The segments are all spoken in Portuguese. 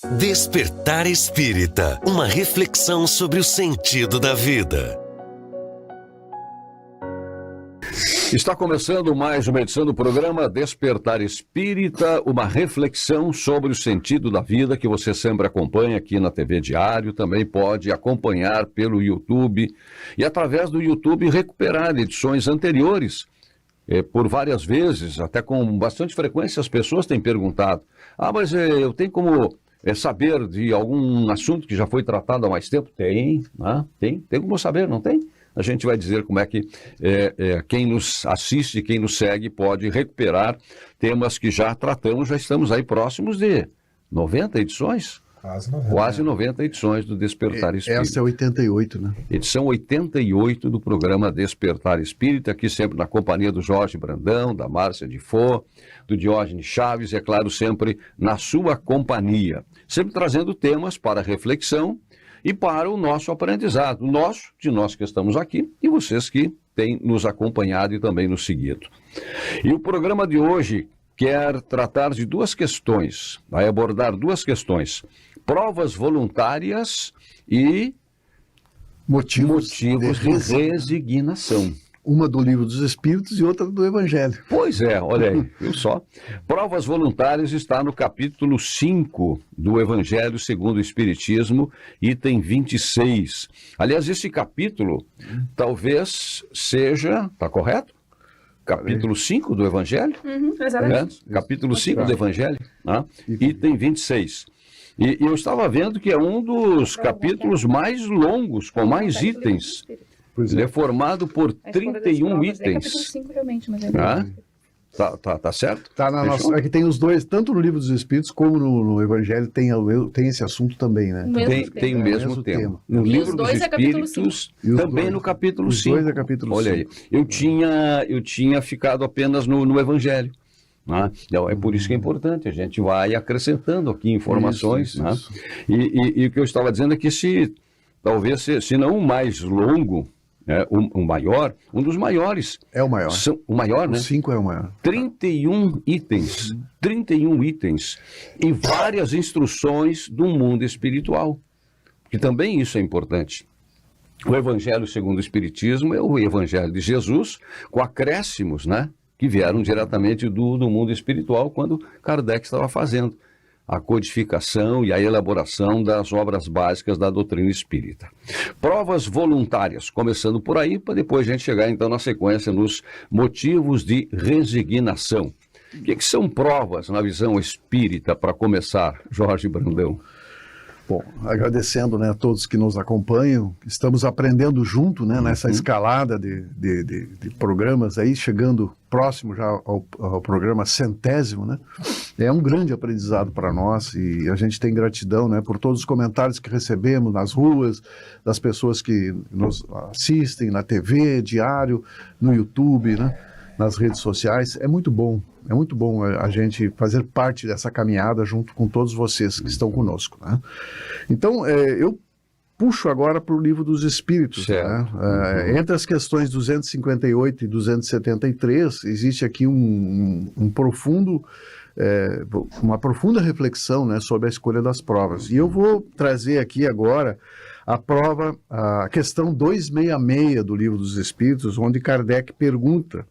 Despertar Espírita, uma reflexão sobre o sentido da vida. Está começando mais uma edição do programa Despertar Espírita, uma reflexão sobre o sentido da vida que você sempre acompanha aqui na TV Diário, também pode acompanhar pelo YouTube e através do YouTube recuperar edições anteriores. Por várias vezes, até com bastante frequência, as pessoas têm perguntado: mas eu tenho como saber de algum assunto que já foi tratado há mais tempo? Tem, né? Tem como saber, não tem? A gente vai dizer como é que quem nos assiste, quem nos segue, pode recuperar temas que já tratamos. Já estamos aí próximos de 90 edições. Quase 90 edições do Despertar Espírita. Essa é 88, né? Edição 88 do programa Despertar Espírita, aqui sempre na companhia do Jorge Brandão, da Márcia de Fô, do Diógenes Chaves, e é claro, sempre na sua companhia. Sempre trazendo temas para reflexão e para o nosso aprendizado, de nós que estamos aqui e vocês que têm nos acompanhado e também nos seguido. E o programa de hoje quer tratar de duas questões, vai abordar duas questões: provas voluntárias e motivos de resignação. Uma do Livro dos Espíritos e outra do Evangelho. Pois é, olha aí, viu só? Provas voluntárias está no capítulo 5 do Evangelho segundo o Espiritismo, item 26. Aliás, esse capítulo talvez seja, está correto? Capítulo 5 do Evangelho? Exatamente. Capítulo 5 do Evangelho, né? Item 26. E eu estava vendo que é um dos capítulos mais longos, com mais itens. Ele é formado por 31 itens. É capítulo 5 realmente, mas é Tá certo? Tá na nossa, é que tem os dois, tanto no Livro dos Espíritos como no Evangelho tem esse assunto também, né? Tem o mesmo tema. No E Livro os dois dos é capítulo Espíritos, 5. também no capítulo 5. Os dois é capítulo 5. Olha aí, eu tinha ficado apenas no Evangelho. Né? Então, é por isso que é importante, a gente vai acrescentando aqui informações. Isso. Né? E o que eu estava dizendo é que talvez, se não o mais longo, o maior, um dos maiores. É o maior. O maior, né? O 5 é o maior. 31 itens. 31 itens. E várias instruções do mundo espiritual. Porque também isso é importante. O Evangelho segundo o Espiritismo é o Evangelho de Jesus, com acréscimos, né? Que vieram diretamente do mundo espiritual, quando Kardec estava fazendo a codificação e a elaboração das obras básicas da doutrina espírita. Provas voluntárias, começando por aí, para depois a gente chegar então na sequência nos motivos de resignação. O que são provas na visão espírita, para começar, Jorge Brandão? Bom, agradecendo, né, a todos que nos acompanham, estamos aprendendo junto, né, nessa escalada de programas aí, chegando próximo já ao programa 100º, né? É um grande aprendizado para nós e a gente tem gratidão, né, por todos os comentários que recebemos nas ruas, das pessoas que nos assistem na TV, diário, no YouTube, né, nas redes sociais. É muito bom a gente fazer parte dessa caminhada junto com todos vocês que estão conosco, né? Então, eu puxo agora para o Livro dos Espíritos, né? Entre as questões 258 e 273, existe aqui uma profunda reflexão, né, sobre a escolha das provas. E eu vou trazer aqui agora a questão 266 do Livro dos Espíritos, onde Kardec pergunta: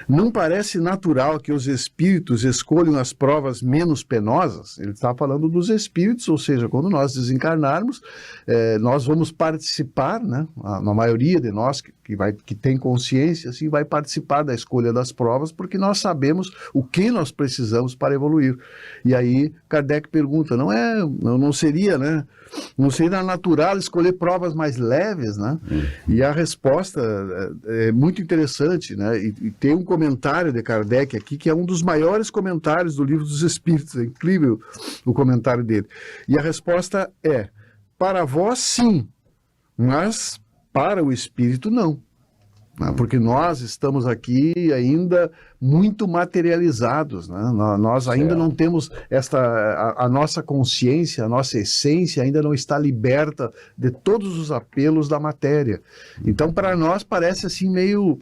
não parece natural que os espíritos escolham as provas menos penosas? Ele está falando dos espíritos, ou seja, quando nós desencarnarmos, nós vamos participar, né? A maioria de nós que tem consciência, assim, vai participar da escolha das provas, porque nós sabemos o que nós precisamos para evoluir. E aí Kardec pergunta: não seria, né? Não seria natural escolher provas mais leves, né? E a resposta é muito interessante, né? E tem um comentário de Kardec aqui, que é um dos maiores comentários do Livro dos Espíritos. É incrível o comentário dele. E a resposta é: para vós sim, mas para o espírito não. Porque nós estamos aqui ainda muito materializados, né? Nós ainda não temos a nossa consciência, a nossa essência ainda não está liberta de todos os apelos da matéria. Então, para nós parece assim meio...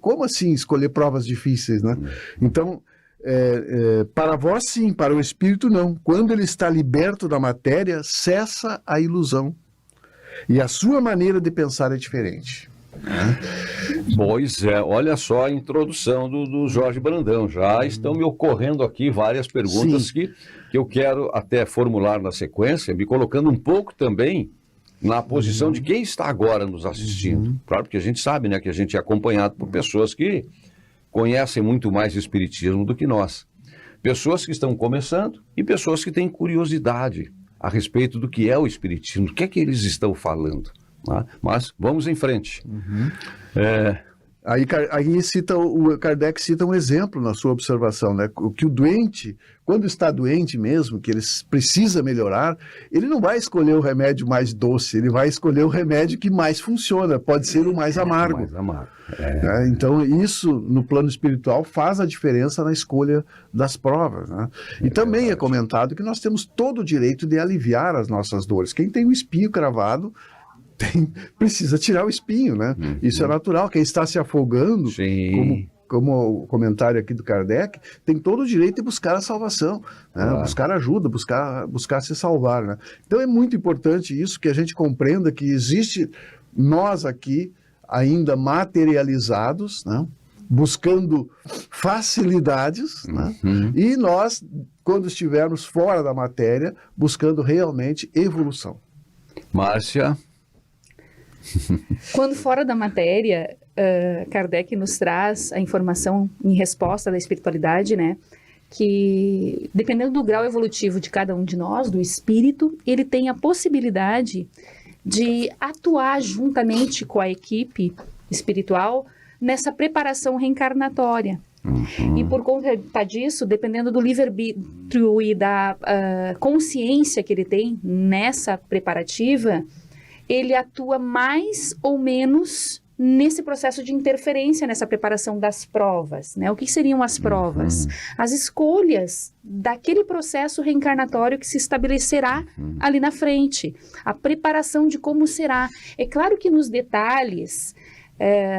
Como assim escolher provas difíceis, né? Então, para vós sim, para o espírito não. Quando ele está liberto da matéria, cessa a ilusão. E a sua maneira de pensar é diferente. Pois é, olha só a introdução do Jorge Brandão. Já estão me ocorrendo aqui várias perguntas que eu quero até formular na sequência, me colocando um pouco também na posição de quem está agora nos assistindo. Claro que a gente sabe, né, que a gente é acompanhado por pessoas que conhecem muito mais o espiritismo do que nós. Pessoas que estão começando e pessoas que têm curiosidade a respeito do que é o espiritismo, do que é que eles estão falando. Né? Mas vamos em frente. Aí o Kardec cita um exemplo na sua observação, né? Que o doente, quando está doente mesmo, que ele precisa melhorar, ele não vai escolher o remédio mais doce, ele vai escolher o remédio que mais funciona, pode ser o mais amargo. Mais amargo. Então, isso, no plano espiritual, faz a diferença na escolha das provas. Né? E também é comentado que nós temos todo o direito de aliviar as nossas dores. Quem tem o espinho cravado precisa tirar o espinho, né? Isso é natural. Quem está se afogando, como o comentário aqui do Kardec, tem todo o direito de buscar a salvação, né? Buscar ajuda, buscar se salvar. Né? Então é muito importante isso, que a gente compreenda que existe nós aqui ainda materializados, né? Buscando facilidades, né? E nós, quando estivermos fora da matéria, buscando realmente evolução. Márcia? Quando fora da matéria, Kardec nos traz a informação em resposta da espiritualidade, né? Que dependendo do grau evolutivo de cada um de nós, do espírito, ele tem a possibilidade de atuar juntamente com a equipe espiritual nessa preparação reencarnatória. E por conta disso, dependendo do livre-arbítrio e da consciência que ele tem nessa preparativa, ele atua mais ou menos nesse processo de interferência, nessa preparação das provas, né? O que seriam as provas? As escolhas daquele processo reencarnatório que se estabelecerá ali na frente. A preparação de como será. É claro que nos detalhes,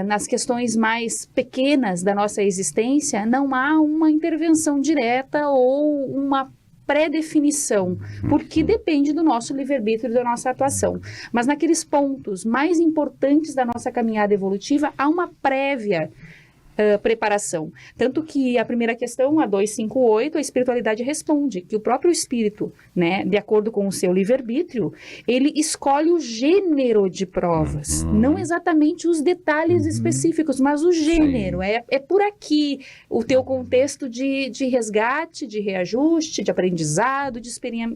nas questões mais pequenas da nossa existência, não há uma intervenção direta ou uma pré-definição, porque depende do nosso livre-arbítrio e da nossa atuação. Mas naqueles pontos mais importantes da nossa caminhada evolutiva, há uma prévia preparação. Tanto que a primeira questão, a 258, a espiritualidade responde que o próprio espírito, né, de acordo com o seu livre-arbítrio, ele escolhe o gênero de provas, não exatamente os detalhes específicos, mas o gênero. É por aqui o teu contexto de resgate, de reajuste, de aprendizado, de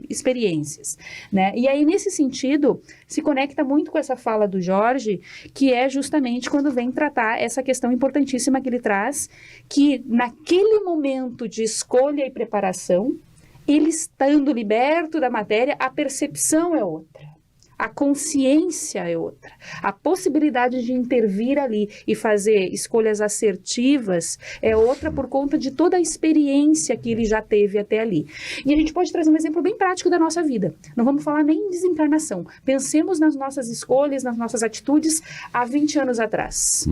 experiências. Né? E aí, nesse sentido, se conecta muito com essa fala do Jorge, que é justamente quando vem tratar essa questão importantíssima que ele traz, que naquele momento de escolha e preparação, ele estando liberto da matéria, a percepção é outra. A consciência é outra. A possibilidade de intervir ali e fazer escolhas assertivas é outra por conta de toda a experiência que ele já teve até ali. E a gente pode trazer um exemplo bem prático da nossa vida. Não vamos falar nem em desencarnação. Pensemos nas nossas escolhas, nas nossas atitudes há 20 anos atrás.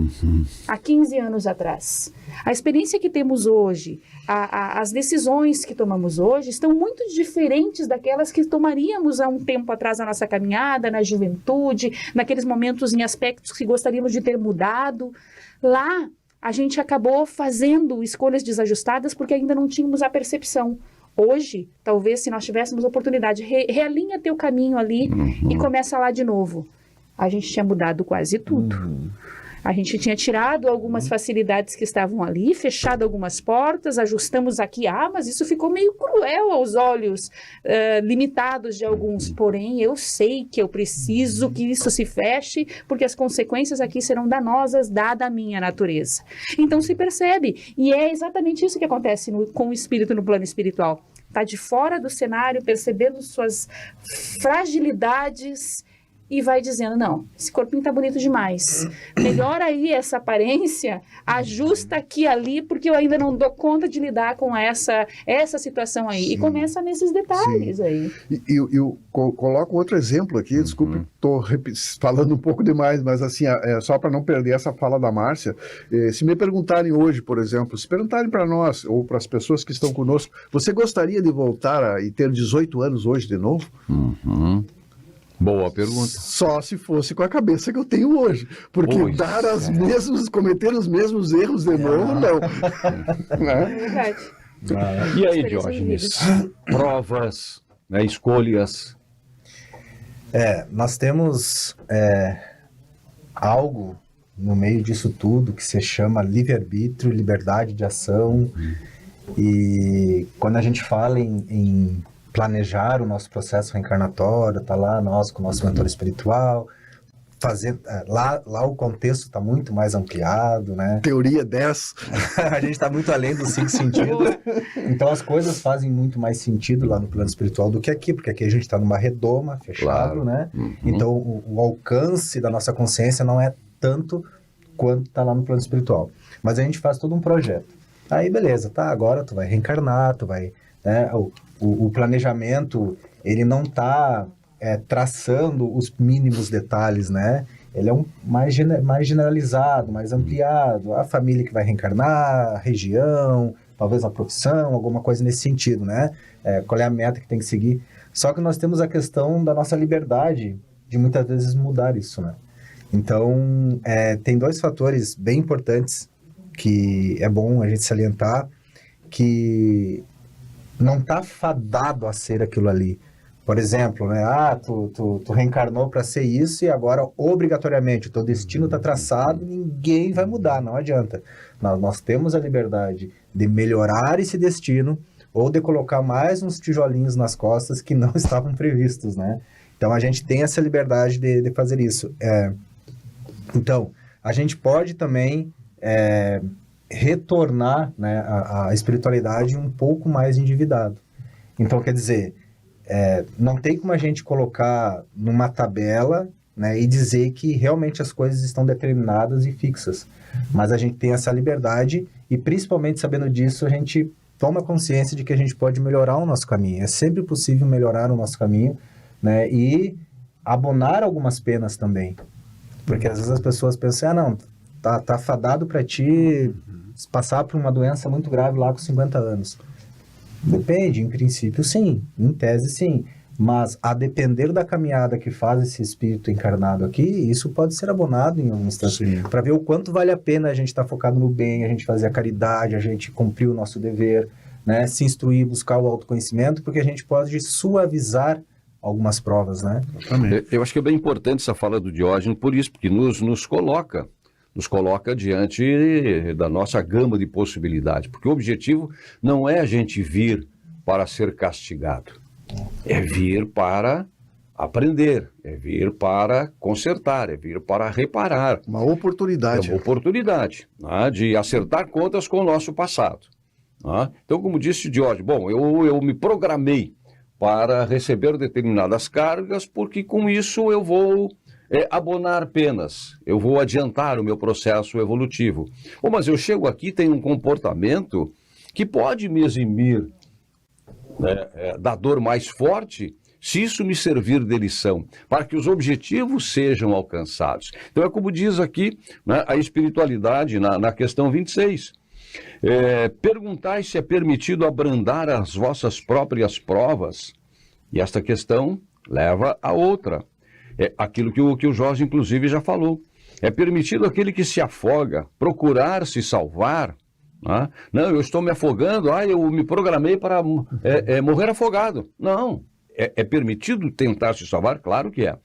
Há 15 anos atrás. A experiência que temos hoje, as decisões que tomamos hoje estão muito diferentes daquelas que tomaríamos há um tempo atrás na nossa caminhada, na juventude, naqueles momentos em aspectos que gostaríamos de ter mudado. Lá, a gente acabou fazendo escolhas desajustadas porque ainda não tínhamos a percepção. Hoje, talvez, se nós tivéssemos a oportunidade, realinha teu caminho ali e começa lá de novo. A gente tinha mudado quase tudo. A gente tinha tirado algumas facilidades que estavam ali, fechado algumas portas, ajustamos aqui, mas isso ficou meio cruel aos olhos limitados de alguns. Porém, eu sei que eu preciso que isso se feche, porque as consequências aqui serão danosas, dada a minha natureza. Então se percebe, e é exatamente isso que acontece com o espírito no plano espiritual. Está de fora do cenário, percebendo suas fragilidades e vai dizendo, não, esse corpinho tá bonito demais. Melhora aí essa aparência, ajusta aqui e ali, porque eu ainda não dou conta de lidar com essa situação aí. Sim. E começa nesses detalhes aí. E eu coloco outro exemplo aqui, desculpe, estou falando um pouco demais, mas assim, só para não perder essa fala da Márcia, se me perguntarem hoje, por exemplo, se perguntarem para nós, ou para as pessoas que estão conosco, você gostaria de voltar e ter 18 anos hoje de novo? Boa pergunta. Só se fosse com a cabeça que eu tenho hoje. Porque cometer os mesmos erros de novo, não. É verdade. E aí, Diógenes? Provas, né, escolhas. Nós temos algo no meio disso tudo que se chama livre-arbítrio, liberdade de ação. E quando a gente fala em planejar o nosso processo reencarnatório, tá lá nós com o nosso mentor espiritual, lá o contexto está muito mais ampliado, né? Teoria 10. A gente está muito além dos 5 sentidos. Então as coisas fazem muito mais sentido lá no plano espiritual do que aqui, porque aqui a gente está numa redoma, fechado, né? Então o alcance da nossa consciência não é tanto quanto está lá no plano espiritual. Mas a gente faz todo um projeto. Aí beleza, tá, agora tu vai reencarnar, tu vai... Né, o planejamento, ele não está traçando os mínimos detalhes, né? Ele é mais generalizado, mais ampliado. A família que vai reencarnar, a região, talvez a profissão, alguma coisa nesse sentido, né? Qual é a meta que tem que seguir. Só que nós temos a questão da nossa liberdade de muitas vezes mudar isso, né? Então, tem 2 fatores bem importantes que é bom a gente salientar, que não está fadado a ser aquilo ali. Por exemplo, né? Tu reencarnou para ser isso e agora, obrigatoriamente, o teu destino está traçado, ninguém vai mudar, não adianta. Nós temos a liberdade de melhorar esse destino ou de colocar mais uns tijolinhos nas costas que não estavam previstos, né? Então, a gente tem essa liberdade de fazer isso. Então, a gente pode também retornar, né, a espiritualidade um pouco mais endividado. Então, quer dizer, não tem como a gente colocar numa tabela, né, e dizer que realmente as coisas estão determinadas e fixas. Mas a gente tem essa liberdade e, principalmente sabendo disso, a gente toma consciência de que a gente pode melhorar o nosso caminho. É sempre possível melhorar o nosso caminho, né, e abonar algumas penas também. Porque às vezes as pessoas pensam, não, tá fadado para ti passar por uma doença muito grave lá com 50 anos. Depende, em princípio sim, em tese sim, mas a depender da caminhada que faz esse espírito encarnado aqui, isso pode ser abonado em algum instante, para ver o quanto vale a pena a gente estar focado no bem, a gente fazer a caridade, a gente cumprir o nosso dever, né, se instruir, buscar o autoconhecimento, porque a gente pode suavizar algumas provas, né? Eu acho que é bem importante essa fala do Diógenes por isso, porque nos coloca diante da nossa gama de possibilidades, porque o objetivo não é a gente vir para ser castigado, é vir para aprender, é vir para consertar, é vir para reparar. Uma oportunidade. É uma oportunidade, né, de acertar contas com o nosso passado. Né? Então, como disse o Diógenes, bom, eu me programei para receber determinadas cargas, porque com isso eu vou abonar penas, eu vou adiantar o meu processo evolutivo. Mas eu chego aqui e tenho um comportamento que pode me eximir da dor mais forte, se isso me servir de lição, para que os objetivos sejam alcançados. Então é como diz aqui, né, a espiritualidade na questão 26. Perguntai se é permitido abrandar as vossas próprias provas, e esta questão leva a outra. Aquilo que o Jorge, inclusive, já falou. É permitido aquele que se afoga procurar se salvar. Né? Não, eu estou me afogando, eu me programei para morrer afogado. Não, é permitido tentar se salvar? Claro que é.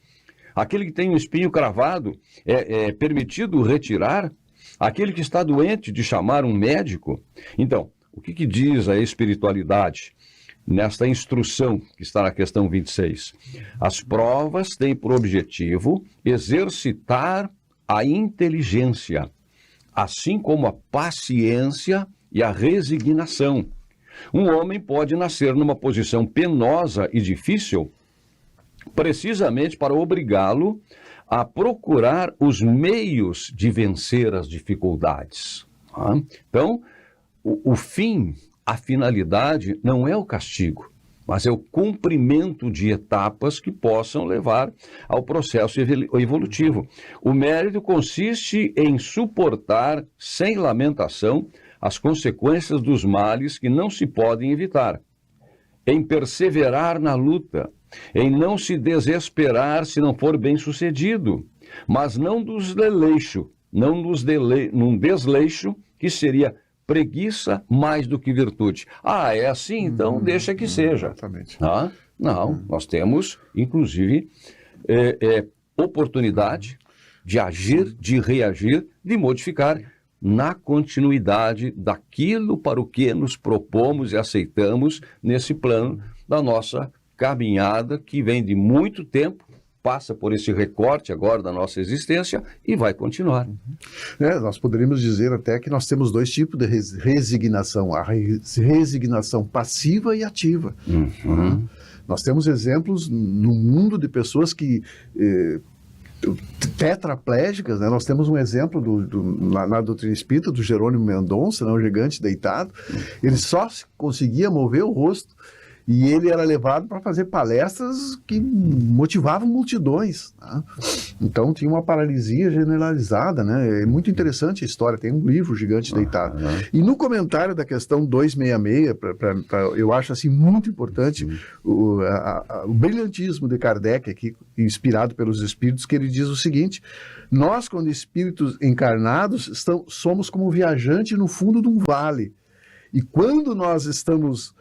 Aquele que tem um espinho cravado, é permitido retirar? Aquele que está doente, de chamar um médico? Então, o que diz a espiritualidade nesta instrução que está na questão 26? As provas têm por objetivo exercitar a inteligência, assim como a paciência e a resignação. Um homem pode nascer numa posição penosa e difícil, precisamente para obrigá-lo a procurar os meios de vencer as dificuldades. Tá? Então, o fim, a finalidade, não é o castigo, mas é o cumprimento de etapas que possam levar ao processo evolutivo. O mérito consiste em suportar, sem lamentação, as consequências dos males que não se podem evitar, em perseverar na luta, em não se desesperar se não for bem-sucedido, mas não num desleixo que seria preguiça mais do que virtude. Ah, é assim? Então deixa que seja. Exatamente. Ah, não, nós temos, inclusive, oportunidade de agir, de reagir, de modificar na continuidade daquilo para o que nos propomos e aceitamos nesse plano da nossa caminhada, que vem de muito tempo, passa por esse recorte agora da nossa existência e vai continuar. Nós poderíamos dizer até que nós temos dois tipos de resignação, a resignação passiva e ativa. Nós temos exemplos no mundo de pessoas que tetraplégicas, né? Nós temos um exemplo na doutrina espírita do Jerônimo Mendonça, né? O gigante deitado. Ele só conseguia mover o rosto e ele era levado para fazer palestras que motivavam multidões. Tá? Então tinha uma paralisia generalizada, né? É muito interessante a história, tem um livro, O Gigante Deitado. E no comentário da questão 266, eu acho assim muito importante o brilhantismo de Kardec aqui, inspirado pelos espíritos, que ele diz o seguinte: nós, quando espíritos encarnados, somos como viajante no fundo de um vale. E quando nós estamos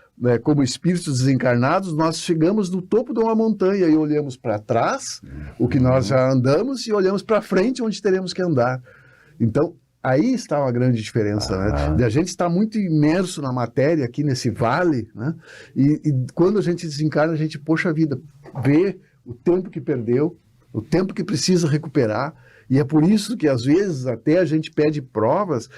como espíritos desencarnados, nós chegamos no topo de uma montanha e olhamos para trás, o que nós já andamos, e olhamos para frente, onde teremos que andar. Então, aí está uma grande diferença, né? De a gente estar muito imerso na matéria, aqui nesse vale, né? E quando a gente desencarna, a gente, poxa vida, vê o tempo que perdeu, o tempo que precisa recuperar. E é por isso que, às vezes, até a gente pede provas,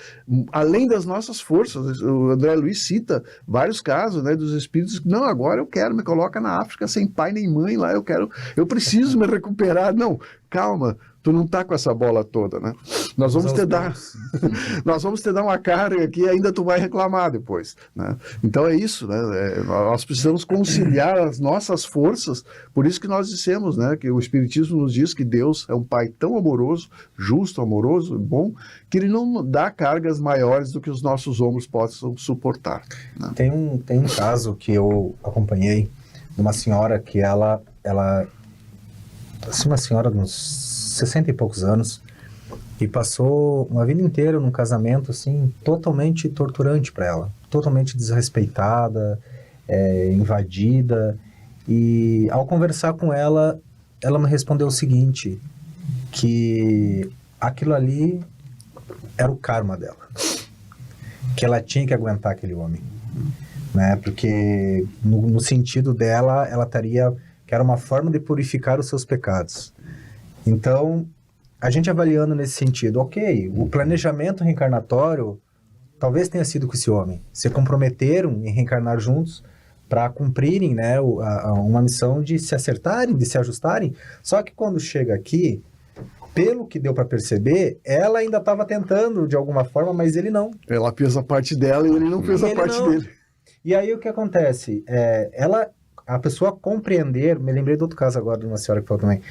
além das nossas forças. O André Luiz cita vários casos, né, dos espíritos que, não, agora eu quero, me coloca na África sem pai nem mãe lá, eu preciso me recuperar. Não, calma, tu não tá com essa bola toda, né? Nós vamos te dar uma carga aqui e ainda tu vai reclamar depois, né? Então é isso, né? Nós precisamos conciliar as nossas forças, por isso que nós dissemos, né, que o Espiritismo nos diz que Deus é um Pai tão amoroso, justo, amoroso, bom, que Ele não dá cargas maiores do que os nossos ombros possam suportar, né? Tem um caso que eu acompanhei de uma senhora que ela assim, uma senhora de uns 60 e poucos anos, e passou uma vida inteira num casamento assim totalmente torturante para ela, totalmente desrespeitada, invadida. E ao conversar com ela, ela me respondeu o seguinte, que aquilo ali era o karma dela, que ela tinha que aguentar aquele homem, né? Porque no sentido dela, ela estaria, que era uma forma de purificar os seus pecados. Então, a gente avaliando nesse sentido, ok, o planejamento reencarnatório talvez tenha sido com esse homem. Se comprometeram em reencarnar juntos para cumprirem, né, uma missão de se acertarem, de se ajustarem. Só que quando chega aqui, pelo que deu para perceber, ela ainda estava tentando de alguma forma, mas ele não. Ela fez a parte dela e ele não fez a parte dele. E aí o que acontece? A pessoa compreender, me lembrei de outro caso agora de uma senhora que falou também,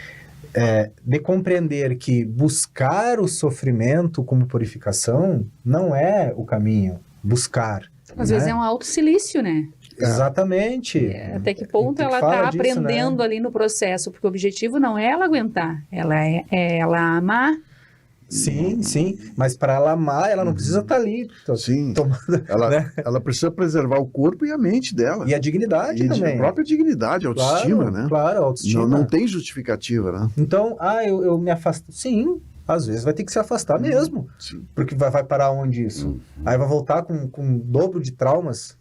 de compreender que buscar o sofrimento como purificação não é o caminho, buscar. Às vezes é um autocilício, né? Exatamente. Até que ponto ela está aprendendo, né, ali no processo, porque o objetivo não é ela aguentar, ela ela amar. Sim, mas para ela amar, ela não precisa estar ali. Sim, ela precisa preservar o corpo e a mente dela. E a dignidade também. A própria dignidade, a autoestima, né? Claro, a autoestima. Não tem justificativa, né? Então, eu me afasto. Sim, às vezes vai ter que se afastar mesmo. Sim. Porque vai parar onde isso? Aí vai voltar com um dobro de traumas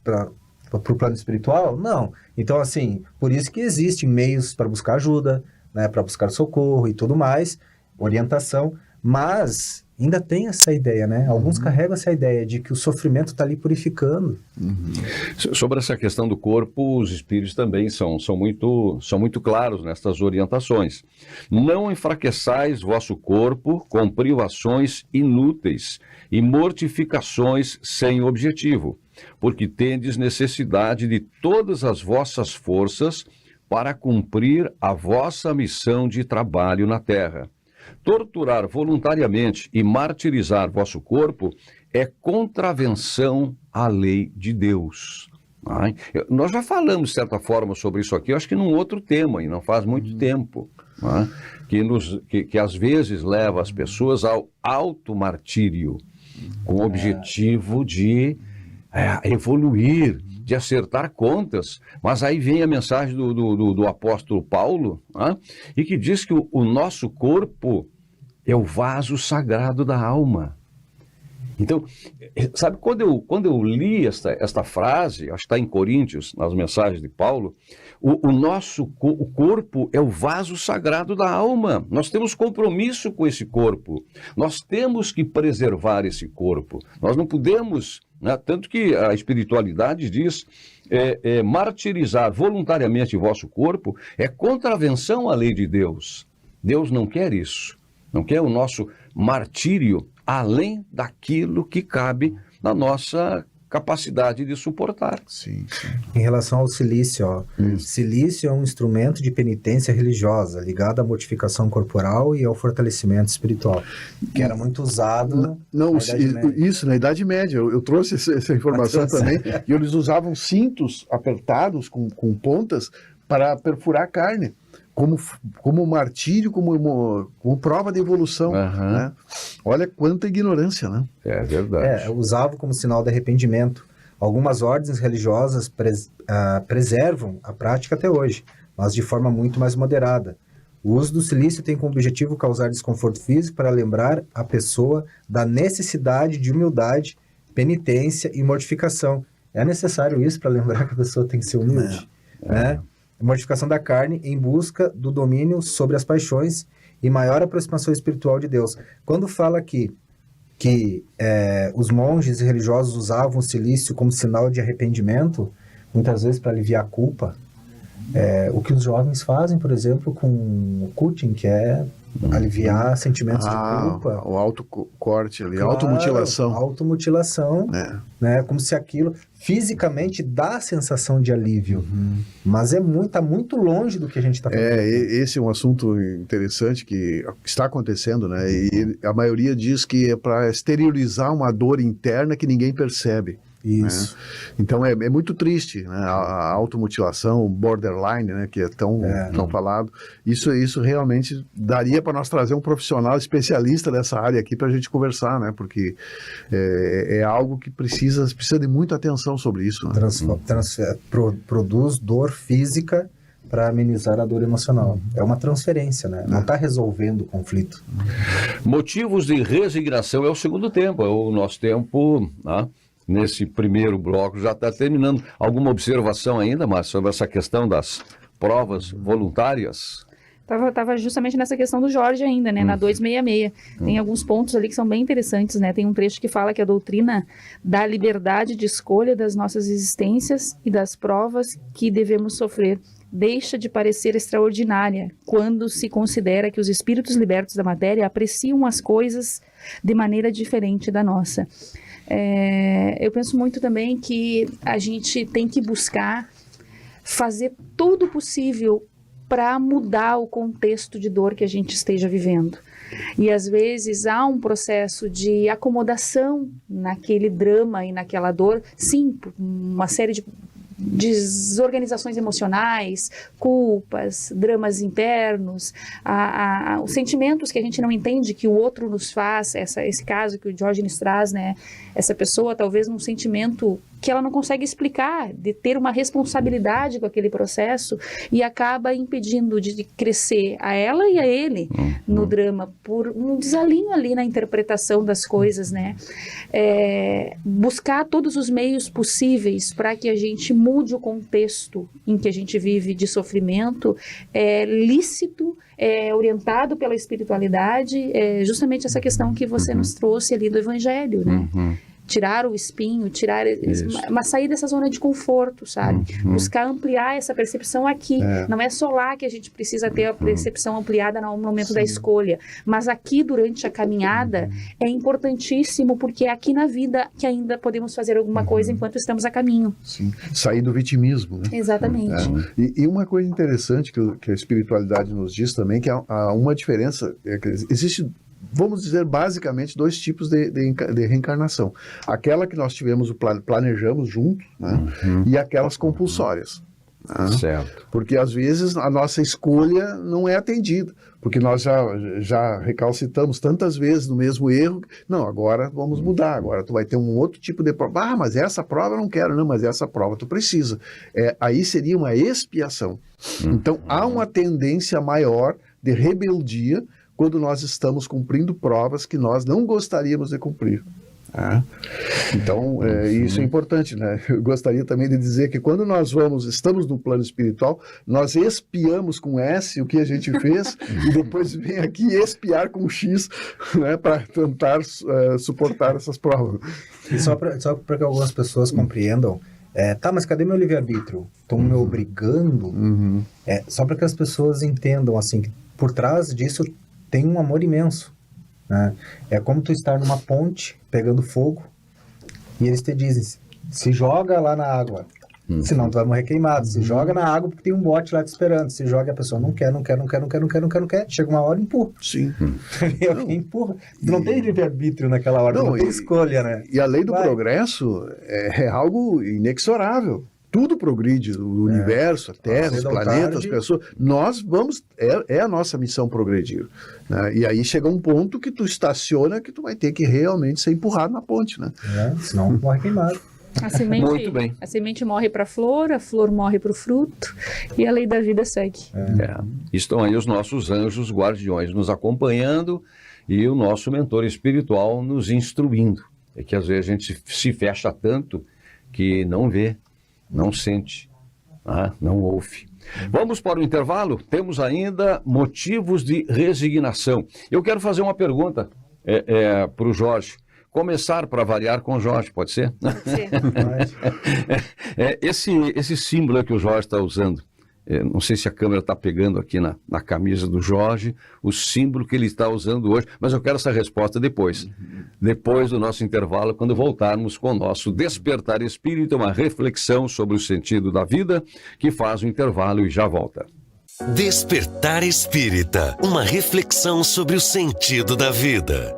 para o plano espiritual? Não. Então, assim, por isso que existem meios para buscar ajuda, né, para buscar socorro e tudo mais, orientação. Mas ainda tem essa ideia, né? Alguns carregam essa ideia de que o sofrimento está ali purificando. Sobre essa questão do corpo, os espíritos também são muito claros nestas orientações. Não enfraqueçais vosso corpo com privações inúteis e mortificações sem objetivo, porque tendes necessidade de todas as vossas forças para cumprir a vossa missão de trabalho na terra. Torturar voluntariamente e martirizar vosso corpo é contravenção à lei de Deus. Nós já falamos, de certa forma, sobre isso aqui, eu acho que num outro tema, e não faz muito tempo, que às vezes leva as pessoas ao automartírio, com o objetivo de evoluir, de acertar contas. Mas aí vem a mensagem do apóstolo Paulo, e que diz que o nosso corpo é o vaso sagrado da alma. Então, sabe, quando eu li esta frase, acho que está em Coríntios, nas mensagens de Paulo, o corpo é o vaso sagrado da alma. Nós temos compromisso com esse corpo. Nós temos que preservar esse corpo. Nós não podemos, tanto que a espiritualidade diz, martirizar voluntariamente o vosso corpo é contravenção à lei de Deus. Deus não quer isso. Não quer o nosso martírio além daquilo que cabe na nossa capacidade de suportar. Sim. Em relação ao silício, silício é um instrumento de penitência religiosa, ligado à mortificação corporal e ao fortalecimento espiritual, que era muito usado na Idade Média. Isso, na Idade Média. Eu trouxe essa informação também. E eles usavam cintos apertados com pontas para perfurar a carne. Como martírio, como prova de evolução. Né? Olha quanta ignorância, né? É verdade. Usava como sinal de arrependimento. Algumas ordens religiosas preservam a prática até hoje, mas de forma muito mais moderada. O uso do silício tem como objetivo causar desconforto físico para lembrar a pessoa da necessidade de humildade, penitência e mortificação. É necessário isso para lembrar que a pessoa tem que ser humilde, né? Mortificação da carne em busca do domínio sobre as paixões e maior aproximação espiritual de Deus. Quando fala aqui que os monges e religiosos usavam o silício como sinal de arrependimento, muitas vezes para aliviar a culpa, o que os jovens fazem, por exemplo, com o cutting, que é aliviar sentimentos de culpa. O autocorte ali, claro, automutilação. Automutilação, né? Como se aquilo fisicamente dá a sensação de alívio, mas está muito longe do que a gente está falando. Esse é um assunto interessante que está acontecendo, né? E a maioria diz que é para exteriorizar uma dor interna que ninguém percebe. Isso. Né? Então é muito triste, né? A automutilação, borderline, né? Que é tão falado. Isso realmente daria para nós trazer um profissional especialista dessa área aqui para a gente conversar, né? Porque é algo que precisa de muita atenção sobre isso. Né? Produz dor física para amenizar a dor emocional. É uma transferência, né? Não está resolvendo o conflito. Motivos de resignação é o segundo tempo, é o nosso tempo, né? Nesse primeiro bloco já está terminando. Alguma observação ainda, Márcio, sobre essa questão das provas voluntárias? Estava justamente nessa questão do Jorge ainda, né? Na 266. Tem alguns pontos ali que são bem interessantes, né? Tem um trecho que fala que a doutrina dá liberdade de escolha das nossas existências e das provas que devemos sofrer. Deixa de parecer extraordinária quando se considera que os espíritos libertos da matéria apreciam as coisas de maneira diferente da nossa. Eu penso muito também que a gente tem que buscar fazer tudo o possível para mudar o contexto de dor que a gente esteja vivendo. E às vezes há um processo de acomodação naquele drama e naquela dor, sim, por uma série de desorganizações emocionais, culpas, dramas internos, os sentimentos que a gente não entende que o outro nos faz, esse caso que o Diógenes traz, né? Essa pessoa talvez num sentimento que ela não consegue explicar, de ter uma responsabilidade com aquele processo, e acaba impedindo de crescer a ela e a ele no drama, por um desalinho ali na interpretação das coisas, né? Buscar todos os meios possíveis para que a gente mude o contexto em que a gente vive de sofrimento, lícito, orientado pela espiritualidade, justamente essa questão que você nos trouxe ali do Evangelho, né? Tirar o espinho, mas sair dessa zona de conforto, sabe? Buscar ampliar essa percepção aqui. Não é só lá que a gente precisa ter a percepção ampliada no momento da escolha, mas aqui durante a caminhada é importantíssimo, porque é aqui na vida que ainda podemos fazer alguma coisa enquanto estamos a caminho. Sim. Sair do vitimismo, né? Exatamente. E uma coisa interessante que a espiritualidade nos diz também, que há uma diferença, existe, vamos dizer, basicamente 2 tipos de reencarnação. Aquela que nós planejamos juntos, né? E aquelas compulsórias. Né? Certo. Porque às vezes a nossa escolha não é atendida, porque nós já recalcitamos tantas vezes no mesmo erro. Não, agora vamos mudar, agora tu vai ter um outro tipo de prova. Mas essa prova eu não quero, não, mas essa prova tu precisa. Aí seria uma expiação. Então há uma tendência maior de rebeldia quando nós estamos cumprindo provas que nós não gostaríamos de cumprir. Então, isso é importante, né? Eu gostaria também de dizer que quando nós estamos no plano espiritual, nós expiamos com S o que a gente fez e depois vem aqui expiar com X, né? Para tentar suportar essas provas. E só para que algumas pessoas compreendam, mas cadê meu livre-arbítrio? Estão me obrigando? Só para que as pessoas entendam, assim, que por trás disso tem um amor imenso, né? É como tu estar numa ponte pegando fogo e eles te dizem, se joga lá na água, senão tu vai morrer queimado. Se joga na água porque tem um bote lá te esperando. Se joga, a pessoa não quer. Chega uma hora e empurra. Sim. Empurra. Tu não tem livre-arbítrio naquela hora, não tem escolha, né? E a lei do progresso é algo inexorável. Tudo progride, o universo, a Terra, os planetas, as pessoas. Nós vamos, é a nossa missão progredir. Né? E aí chega um ponto que tu estaciona, que tu vai ter que realmente ser empurrado na ponte, né? Senão morre queimado. Muito bem. A semente morre para a flor morre para o fruto, e a lei da vida segue. Estão aí os nossos anjos guardiões nos acompanhando e o nosso mentor espiritual nos instruindo. É que às vezes a gente se fecha tanto que não vê, não sente, não ouve. Vamos para o intervalo? Temos ainda motivos de resignação. Eu quero fazer uma pergunta para o Jorge. Começar, para variar, com o Jorge, pode ser? Esse símbolo que o Jorge está usando, não sei se a câmera está pegando aqui na camisa do Jorge, o símbolo que ele está usando hoje, mas eu quero essa resposta depois do nosso intervalo, quando voltarmos com o nosso Despertar Espírita, uma reflexão sobre o sentido da vida, que faz o intervalo e já volta. Despertar Espírita, uma reflexão sobre o sentido da vida.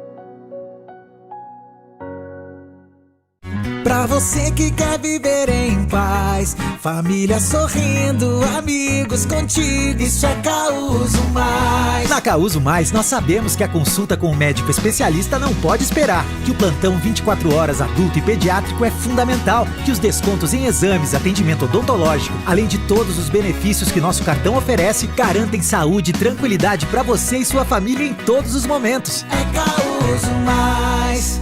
Pra você que quer viver em paz, família sorrindo, amigos contigo, isso é Causo Mais. Na Causo Mais, nós sabemos que a consulta com um médico especialista não pode esperar, que o plantão 24 horas adulto e pediátrico é fundamental, que os descontos em exames, atendimento odontológico, além de todos os benefícios que nosso cartão oferece, garantem saúde e tranquilidade pra você e sua família em todos os momentos. É Causo Mais.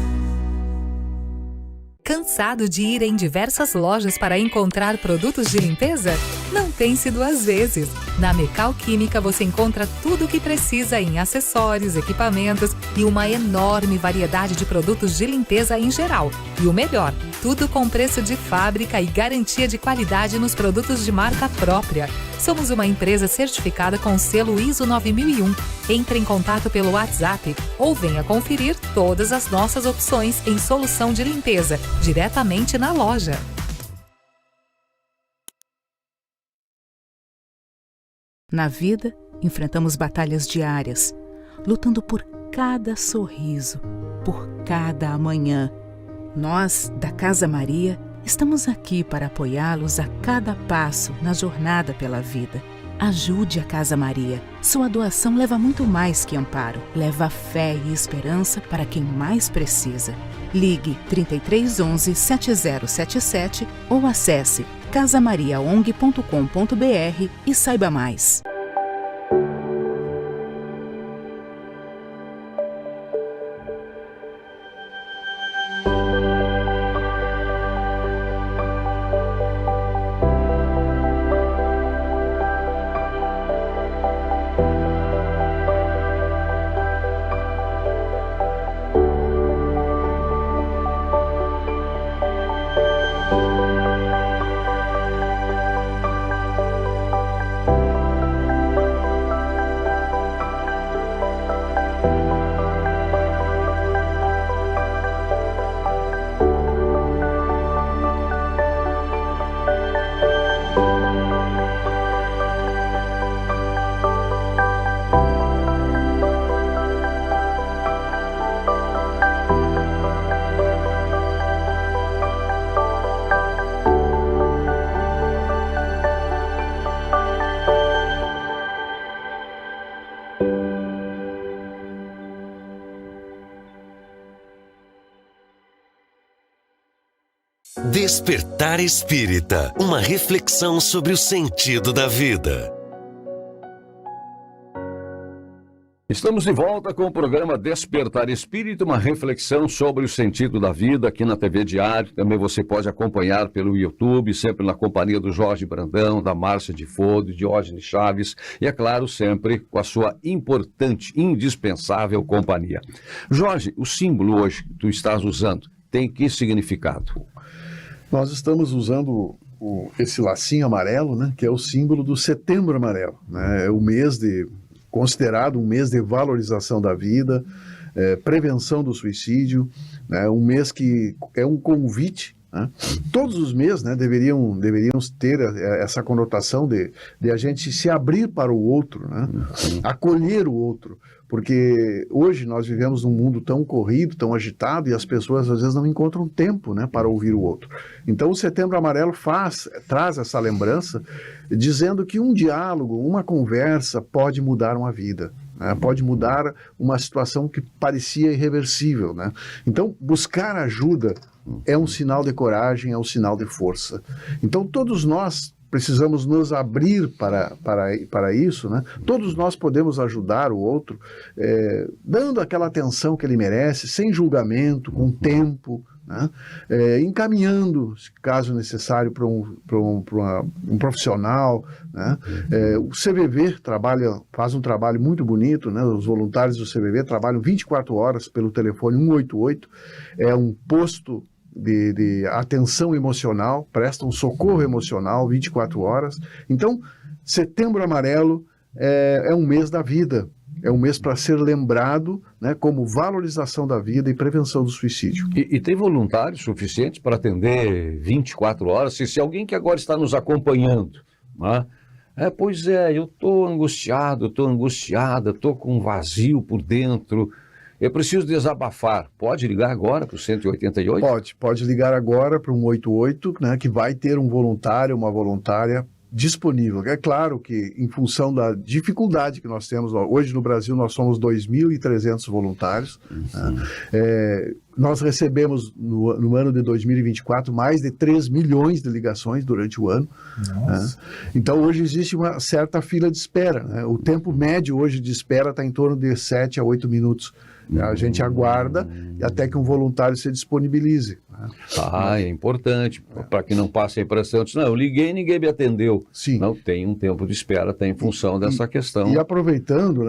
Cansado de ir em diversas lojas para encontrar produtos de limpeza? Não pense 2 vezes. Na Mecal Química você encontra tudo o que precisa em acessórios, equipamentos e uma enorme variedade de produtos de limpeza em geral. E o melhor, tudo com preço de fábrica e garantia de qualidade nos produtos de marca própria. Somos uma empresa certificada com o selo ISO 9001. Entre em contato pelo WhatsApp ou venha conferir todas as nossas opções em solução de limpeza, diretamente na loja. Na vida, enfrentamos batalhas diárias, lutando por cada sorriso, por cada amanhã. Nós, da Casa Maria, estamos aqui para apoiá-los a cada passo na jornada pela vida. Ajude a Casa Maria. Sua doação leva muito mais que amparo. Leva fé e esperança para quem mais precisa. Ligue 3311 7077 ou acesse casamariaong.com.br e saiba mais. Despertar Espírita, uma reflexão sobre o sentido da vida. Estamos de volta com o programa Despertar Espírita, uma reflexão sobre o sentido da vida aqui na TV Diário. Também você pode acompanhar pelo YouTube, sempre na companhia do Jorge Brandão, da Márcia de Fodo, de Diógenes Chaves e, é claro, sempre com a sua importante, indispensável companhia. Jorge, o símbolo hoje que tu estás usando tem que significado? Nós estamos usando esse lacinho amarelo, né, que é o símbolo do Setembro Amarelo, né? É o mês considerado um mês de valorização da vida, prevenção do suicídio, né? Um mês que é um convite, né? Todos os meses, né, deveriam ter essa conotação de a gente se abrir para o outro, né? Acolher o outro, porque hoje nós vivemos num mundo tão corrido, tão agitado, e as pessoas às vezes não encontram tempo, né, para ouvir o outro. Então o Setembro Amarelo traz essa lembrança, dizendo que um diálogo, uma conversa pode mudar uma vida, né? Pode mudar uma situação que parecia irreversível, né? Então buscar ajuda é um sinal de coragem, é um sinal de força. Então todos nós precisamos nos abrir para isso, né? Todos nós podemos ajudar o outro, dando aquela atenção que ele merece, sem julgamento, com tempo, né? Encaminhando, caso necessário, para um profissional, né? O CVV faz um trabalho muito bonito, né? Os voluntários do CVV trabalham 24 horas pelo telefone 188, é um posto de atenção emocional, prestam socorro emocional 24 horas. Então, Setembro Amarelo é um mês da vida, é um mês para ser lembrado, né, como valorização da vida e prevenção do suicídio. E tem voluntários suficientes para atender 24 horas? Se alguém que agora está nos acompanhando, né? Pois é, eu estou angustiado, estou angustiada, estou com um vazio por dentro, eu preciso desabafar. Pode ligar agora para o 188? Pode ligar agora para o 188, né, que vai ter um voluntário, uma voluntária disponível. É claro que, em função da dificuldade que nós temos, hoje no Brasil nós somos 2.300 voluntários, né? Nós recebemos no ano de 2024 mais de 3 milhões de ligações durante o ano, né? Então hoje existe uma certa fila de espera, né? O tempo médio hoje de espera está em torno de 7 a 8 minutos. A gente aguarda até que um voluntário se disponibilize, né? É importante, para que não passe a impressão de, eu liguei e ninguém me atendeu. Sim. Não, tem um tempo de espera, tem em função dessa questão. E aproveitando,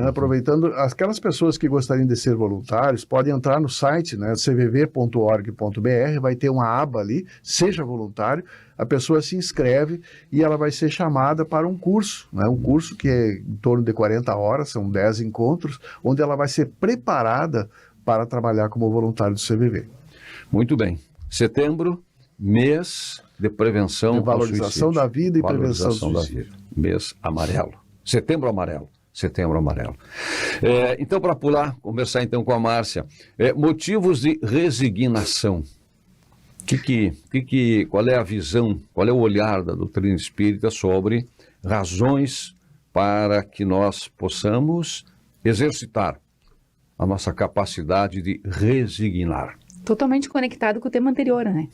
aquelas pessoas que gostariam de ser voluntários, podem entrar no site, né, cvv.org.br, vai ter uma aba ali, seja voluntário, a pessoa se inscreve e ela vai ser chamada para um curso, né, um curso que é em torno de 40 horas, são 10 encontros, onde ela vai ser preparada para trabalhar como voluntário do CVV. Muito bem. Setembro, mês de prevenção de valorização da vida e prevenção do suicídio. Mês amarelo. Setembro Amarelo. Setembro Amarelo. Então, para conversar então com a Márcia, motivos de resignação. Qual é a visão, qual é o olhar da doutrina espírita sobre razões para que nós possamos exercitar a nossa capacidade de resignar? Totalmente conectado com o tema anterior, né?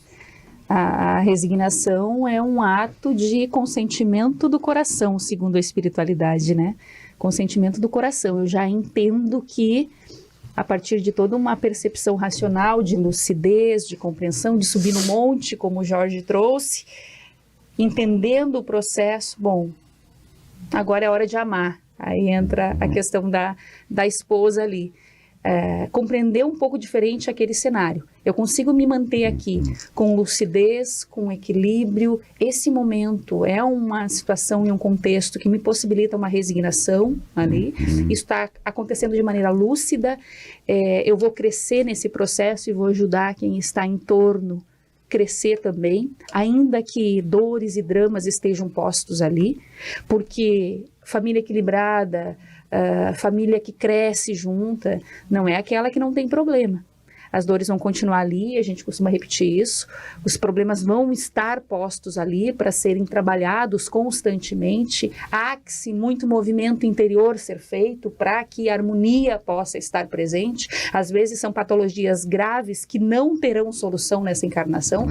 A resignação é um ato de consentimento do coração, segundo a espiritualidade, né? Consentimento do coração. Eu já entendo que, a partir de toda uma percepção racional, de lucidez, de compreensão, de subir no monte, como o Jorge trouxe, entendendo o processo, bom, agora é hora de amar. Aí entra a questão da esposa ali. Compreender um pouco diferente aquele cenário. Eu consigo me manter aqui com lucidez, com equilíbrio. Esse momento é uma situação e um contexto que me possibilita uma resignação ali. Isso está acontecendo de maneira lúcida. Eu vou crescer nesse processo e vou ajudar quem está em torno crescer também, ainda que dores e dramas estejam postos ali, porque família equilibrada, família que cresce junta, não é aquela que não tem problema. As dores vão continuar ali, a gente costuma repetir isso, os problemas vão estar postos ali para serem trabalhados constantemente, há-se muito movimento interior ser feito para que a harmonia possa estar presente. Às vezes são patologias graves que não terão solução nessa encarnação,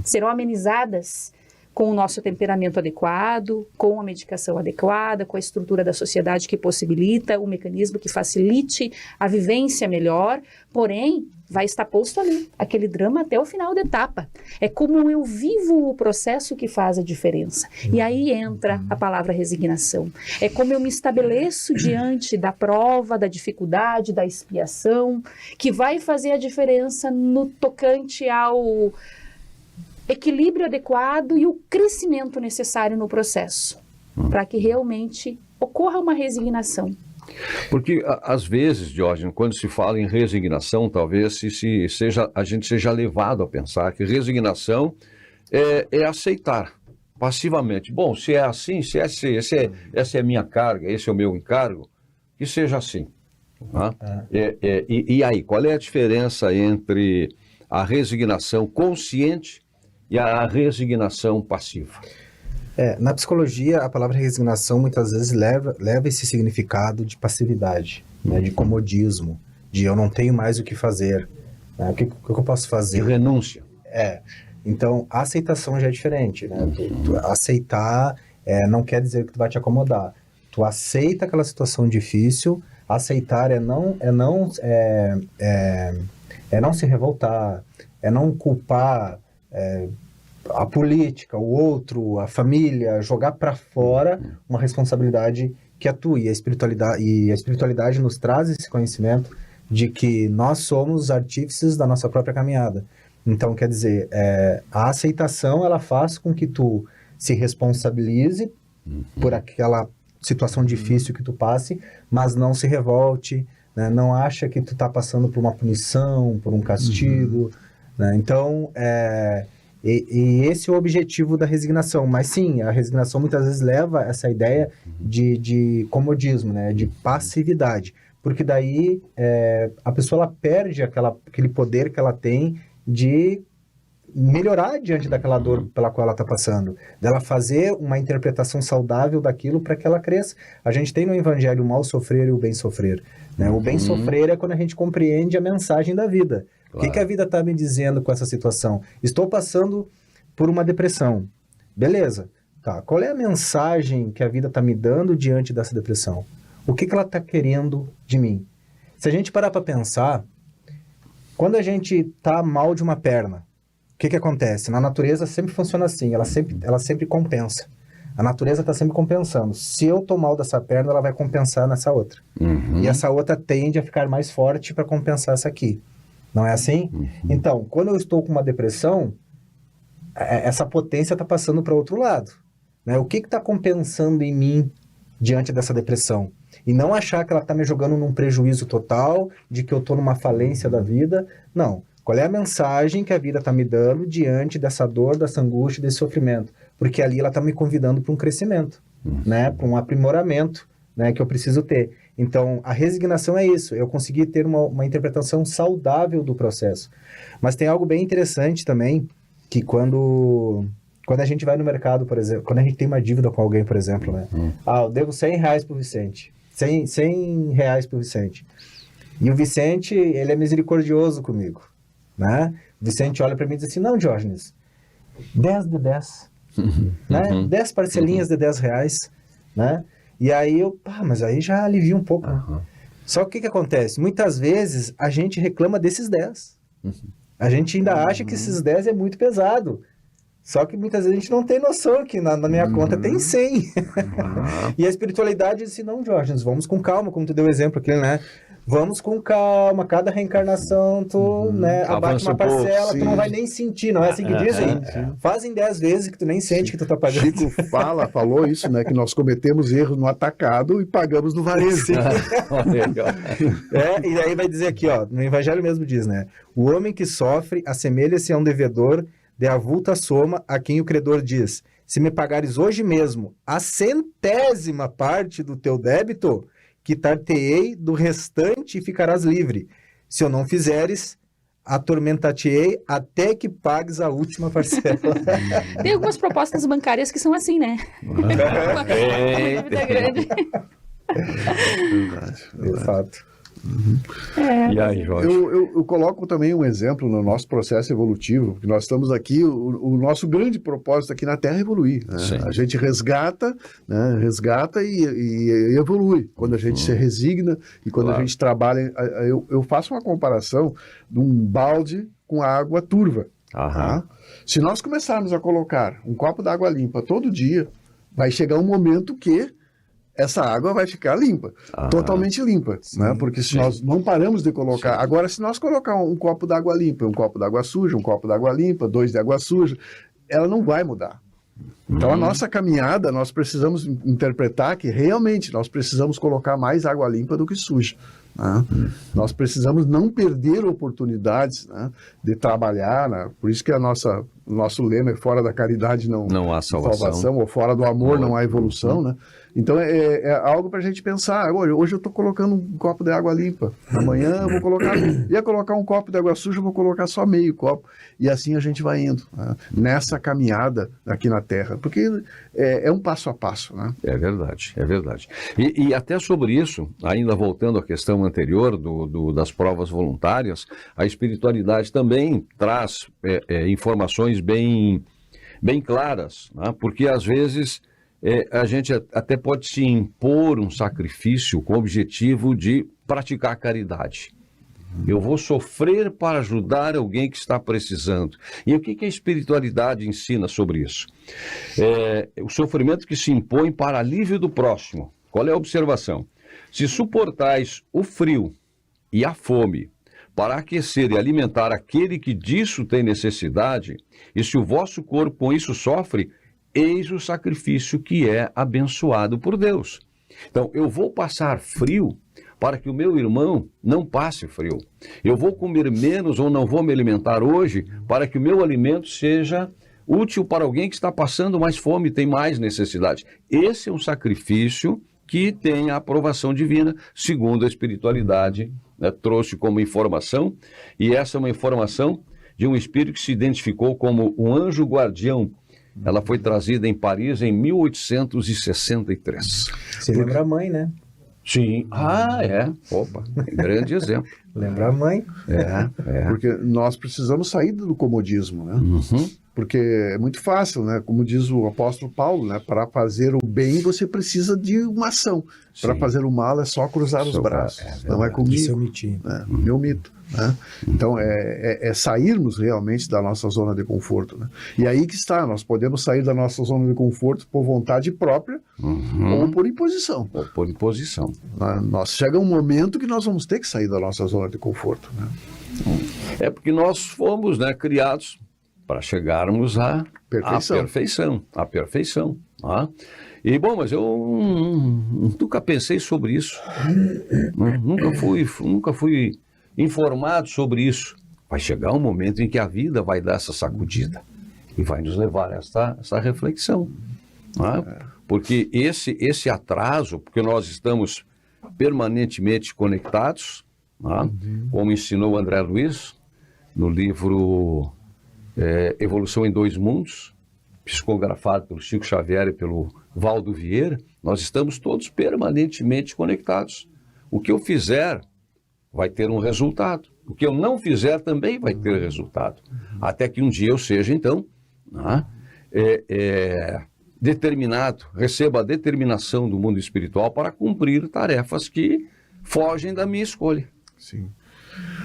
serão amenizadas com o nosso temperamento adequado, com a medicação adequada, com a estrutura da sociedade que possibilita o mecanismo que facilite a vivência melhor, porém, vai estar posto ali, aquele drama até o final da etapa. É como eu vivo o processo que faz a diferença. E aí entra a palavra resignação. É como eu me estabeleço diante da prova, da dificuldade, da expiação, que vai fazer a diferença no tocante ao equilíbrio adequado e o crescimento necessário no processo, para que realmente ocorra uma resignação. Porque, às vezes, Diógenes, quando se fala em resignação, talvez a gente seja levado a pensar que resignação é aceitar passivamente. Bom, se é assim, essa é a minha carga, esse é o meu encargo, que seja assim. Tá? E aí, qual é a diferença entre a resignação consciente e a resignação passiva? Na psicologia, a palavra resignação muitas vezes leva esse significado de passividade, né, de comodismo, de eu não tenho mais o que fazer, né, o que eu posso fazer? De renúncia. Então, a aceitação já é diferente, né? Tu aceitar não quer dizer que tu vai te acomodar. Tu aceita aquela situação difícil, aceitar é não se revoltar, é não culpar a política, o outro, a família, jogar para fora uma responsabilidade que é tua. E a espiritualidade nos traz esse conhecimento de que nós somos artífices da nossa própria caminhada. Então, quer dizer, a aceitação, ela faz com que tu se responsabilize por aquela situação difícil que tu passe, mas não se revolte, né? Não acha que tu tá passando por uma punição, por um castigo, né? Então, e esse é o objetivo da resignação. Mas sim, a resignação muitas vezes leva essa ideia de comodismo, né? De passividade. Porque daí a pessoa ela perde aquele poder que ela tem de melhorar diante daquela dor pela qual ela está passando. Dela fazer uma interpretação saudável daquilo para que ela cresça. A gente tem no Evangelho o mal sofrer e o bem sofrer, né? O bem sofrer é quando a gente compreende a mensagem da vida. Claro. O que a vida está me dizendo com essa situação? Estou passando por uma depressão. Beleza. Tá. Qual é a mensagem que a vida está me dando diante dessa depressão? O que ela está querendo de mim? Se a gente parar para pensar, quando a gente está mal de uma perna, o que acontece? Na natureza sempre funciona assim, ela sempre compensa. A natureza está sempre compensando. Se eu estou mal dessa perna, ela vai compensar nessa outra. E essa outra tende a ficar mais forte para compensar essa aqui. Não é assim? Então, quando eu estou com uma depressão, essa potência está passando para o outro lado, né? O que está compensando em mim diante dessa depressão? E não achar que ela está me jogando num prejuízo total, de que eu estou numa falência da vida. Não. Qual é a mensagem que a vida está me dando diante dessa dor, dessa angústia, desse sofrimento? Porque ali ela está me convidando para um crescimento, né? Para um aprimoramento, né? Que eu preciso ter. Então, a resignação é isso. Eu consegui ter uma interpretação saudável do processo. Mas tem algo bem interessante também, que quando a gente vai no mercado, por exemplo, quando a gente tem uma dívida com alguém, por exemplo, né? Eu devo R$100 pro Vicente. 100 reais pro Vicente. E o Vicente, ele é misericordioso comigo. né? Vicente olha para mim e diz assim, não, Diógenes, 10 de 10, né? 10 parcelinhas de R$10, né? E aí eu, mas aí já alivia um pouco. Só que o que acontece? Muitas vezes a gente reclama desses 10. A gente ainda acha que esses 10 é muito pesado. Só que muitas vezes a gente não tem noção que na minha conta tem 100. E a espiritualidade diz assim, não, Jorge, vamos com calma, como tu deu o exemplo aqui, né? Vamos com calma, cada reencarnação tu né, abate uma parcela, tu não vai nem sentir, não é assim que dizem? Fazem 10 vezes que tu nem sente que tu tá pagando. Chico falou isso, né? Que nós cometemos erros no atacado e pagamos no varejo. E aí vai dizer aqui, ó, no Evangelho mesmo diz, né? O homem que sofre assemelha-se a um devedor de avulta soma a quem o credor diz, se me pagares hoje mesmo a 100ª parte do teu débito, quitar-te-ei do restante e ficarás livre. Se eu não fizeres, atormentar-te-ei até que pagues a última parcela. Tem algumas propostas bancárias que são assim, né? Uma dívida grande. De fato. E aí, Jorge? Eu coloco também um exemplo no nosso processo evolutivo, que nós estamos aqui, o nosso grande propósito aqui na Terra é evoluir. Né? A gente resgata, né? E evolui. Quando a gente se resigna e quando a gente trabalha... Eu faço uma comparação de um balde com água turva. Tá? Se nós começarmos a colocar um copo d'água limpa todo dia, vai chegar um momento que essa água vai ficar limpa, totalmente limpa, né? Porque se nós não paramos de colocar... Agora, se nós colocar um copo d'água limpa, um copo d'água suja, um copo d'água limpa, 2 de água suja, ela não vai mudar. Então, a nossa caminhada, nós precisamos interpretar que realmente nós precisamos colocar mais água limpa do que suja. Né? Nós precisamos não perder oportunidades, né, de trabalhar, né? Por isso que o nosso lema é fora da caridade não há salvação, ou fora do amor não há evolução, né? Então é algo para a gente pensar. Hoje eu estou colocando um copo de água limpa, amanhã eu vou colocar um copo de água suja, eu vou colocar só meio copo, e assim a gente vai indo, né, nessa caminhada aqui na Terra, porque é um passo a passo, né? É verdade. E até sobre isso, ainda voltando à questão anterior das provas voluntárias, a espiritualidade também traz informações bem claras, né? Porque às vezes a gente até pode se impor um sacrifício com o objetivo de praticar caridade. Eu vou sofrer para ajudar alguém que está precisando. E o que a espiritualidade ensina sobre isso? O sofrimento que se impõe para alívio do próximo. Qual é a observação? Se suportais o frio e a fome para aquecer e alimentar aquele que disso tem necessidade, e se o vosso corpo com isso sofre, eis o sacrifício que é abençoado por Deus. Então, eu vou passar frio para que o meu irmão não passe frio. Eu vou comer menos ou não vou me alimentar hoje para que o meu alimento seja útil para alguém que está passando mais fome e tem mais necessidade. Esse é um sacrifício que tem a aprovação divina, segundo a espiritualidade, né, trouxe como informação, e essa é uma informação de um espírito que se identificou como um anjo guardião. Ela foi trazida em Paris em 1863. Você lembra a mãe, né? Sim. Opa, grande exemplo. Lembra a mãe? Porque nós precisamos sair do comodismo, né? Porque é muito fácil, né? Como diz o apóstolo Paulo, né? Para fazer o bem você precisa de uma ação. Para fazer o mal é só cruzar os braços. Não é comigo. Isso eu omiti. Meu mito. Né? Então é sairmos realmente da nossa zona de conforto, né? E aí que está, nós podemos sair da nossa zona de conforto por vontade própria ou por imposição. Chega um momento que nós vamos ter que sair da nossa zona de conforto, né? É porque nós fomos, né, criados para chegarmos à perfeição. Tá? E, bom, mas eu nunca pensei sobre isso. Nunca fui informado sobre isso. Vai chegar um momento em que a vida vai dar essa sacudida e vai nos levar a essa reflexão. Tá? Porque esse atraso, porque nós estamos permanentemente conectados, tá? Como ensinou André Luiz no livro Evolução em Dois Mundos, psicografado pelo Chico Xavier e pelo Valdo Vieira, nós estamos todos permanentemente conectados. O que eu fizer vai ter um resultado. O que eu não fizer também vai ter resultado. Até que um dia eu seja, então, determinado, receba a determinação do mundo espiritual para cumprir tarefas que fogem da minha escolha. Sim.